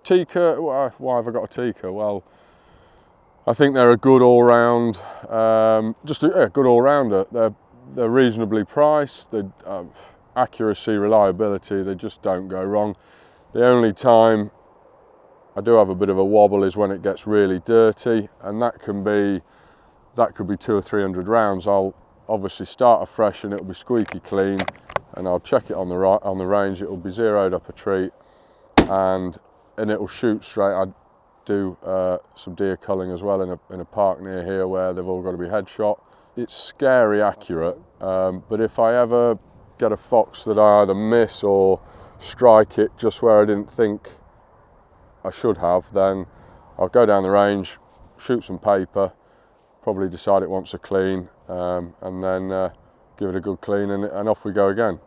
Tikka, why have I got a Tikka? Well, I think they're a good all-round, just a good all-rounder. They're reasonably priced, they accuracy, reliability, they just don't go wrong. The only time I do have a bit of a wobble is when it gets really dirty, and that could be 200 or 300 rounds. I'll obviously start afresh and it'll be squeaky clean, and I'll check it on the range. It'll be zeroed up a treat, and it'll shoot straight. I do some deer culling as well in a park near here where they've all got to be headshot. It's scary accurate, but if I ever get a fox that I either miss or strike it just where I didn't think I should have, then I'll go down the range, shoot some paper, probably decide it wants a clean, and then give it a good clean, and off we go again.